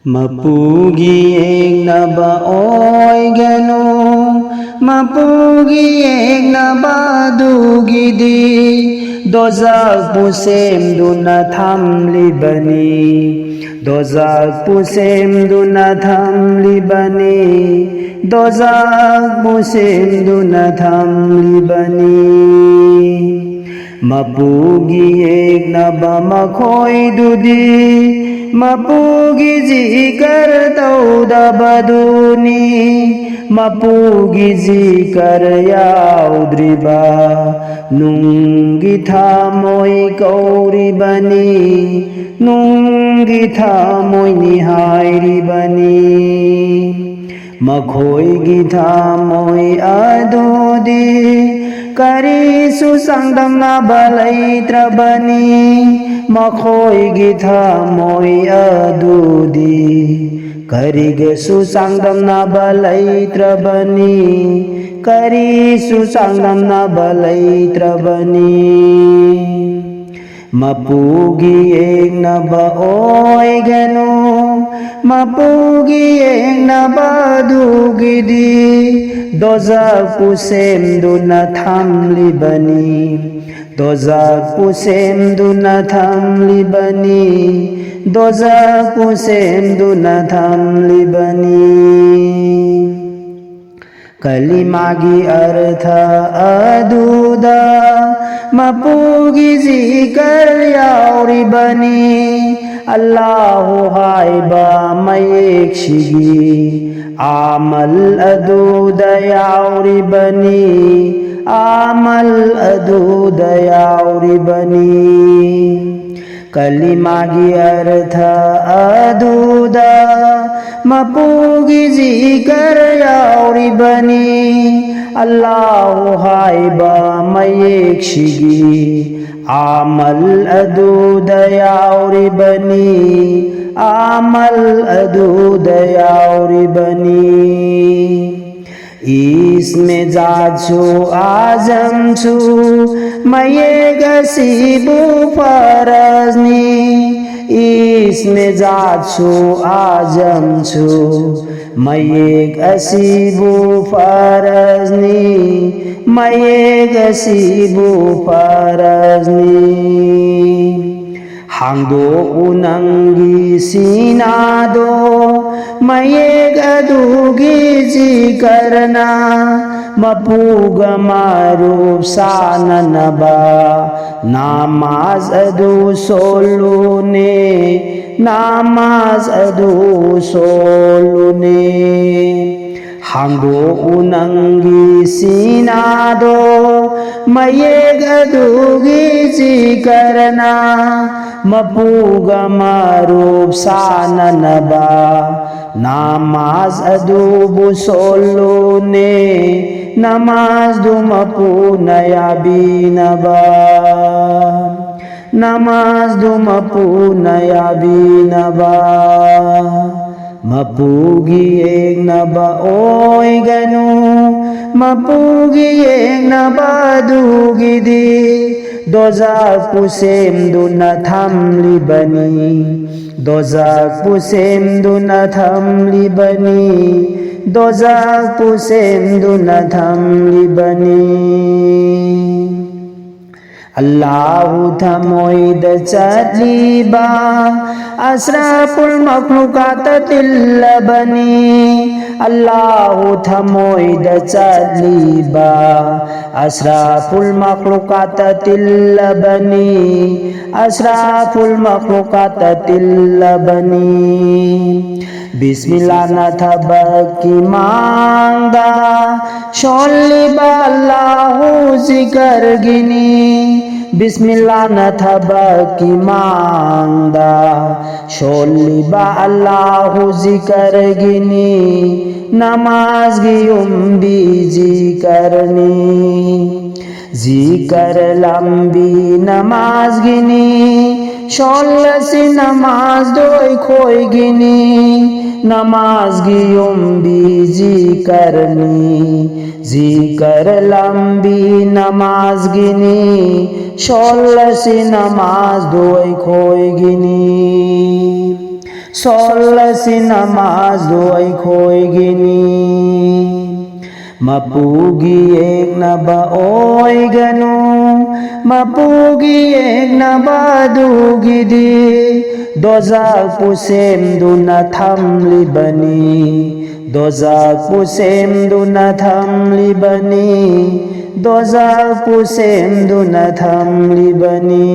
Mapugi eknaba oiganu Mapugi eknaba dugidi Dozak pusem duna thamlibani Dozak pusem duna thamlibani Dozak pusem duna thamlibani Mapugi eknaba makhoi dudi Mapugi zikar taudabaduni Mapugi zikar yaudriba Nungi thamoi kauribani Nungi thamoi nihairibani Makhoi gi thamoi adudi Kari susangdam na balai trabani Makhoi gi thamoi adudi Kari ge susangdam na balai trabani Kari susangdam na balai trabani Mapugi eknaba oiganu Mapugi eknaba dugidi Dozak pusem duna thamlibani Dozak pusem duna thamlibani Dozak pusem duna thamlibani Kalimagi artha aduda Mapugi zikar yauribani Allahu haiba mayek shigi Amal aduda yauribani Amal aduda yauribani Kalimagi artha aduda Mapugi zikar yauribani Allahu haiba mayek shigi Amal aduda yauribani Amal aduda yauribani Isme zachu azam chu Maye gasibu farazni Isme zachu azam chu Maye gasibu farazni Maye gasibu farazni Hangdo unangi sinado Mayeg adugi zikarna Mapuga maruf sananaba Namaz adu solune Namaz adu solune Hangdo unangi sinado Mayeg adugi zikarna Mapuga maruf sananaba Namaz adubu solune Namaz du mapu nayabinaba Namaz du mapu nayabinaba Mapugi eknaba oiganu Mapugi eknaba dugidi Dozak pusem duna thamlibani Dozak pusem duna thamlibani Dozak pusem duna thamlibani Allahu thamoi da chatliba Asraful makhlukat tillabani Allahu thamoi da chatliba Asraful makhlukat tillabani Asraful makhlukat tillabani Bismillah na thabaki mangda Sholliba Allahu zikar gini Bismillah na thabaki mangda Sholliba Allahu zikar gini Namaz giyum bi zikarni Zikar lambi namaz gini Shollasi namaz doi khoi gini Namaz giyum bi zikarni Zikar lambi namaz gini Shollasi namaz doi khoi gini ꯁꯣꯜꯂꯁꯤ ꯅꯃꯥꯖꯗꯨ ꯑꯩꯈꯣꯏꯒꯤꯅꯤ ꯃꯄꯨꯒꯤ ꯌꯦꯛꯅꯕ ꯑꯣꯏꯒꯅꯨ ꯃꯄꯨꯒꯤ ꯌꯦꯛꯅꯕ ꯑꯗꯨꯒꯤꯗꯤ ꯗꯣꯖꯥꯛꯄꯨ ꯁꯦꯝꯗꯨꯅ ꯊꯝꯂꯤꯕꯅꯤ ꯗꯣꯖꯥꯛꯄꯨ ꯁꯦꯝꯗꯨꯅ ꯊꯝꯂꯤꯕꯅꯤ ꯗꯣꯖꯥꯛꯄꯨ ꯁꯦꯝꯗꯨꯅ ꯊꯝꯂꯤꯕꯅꯤ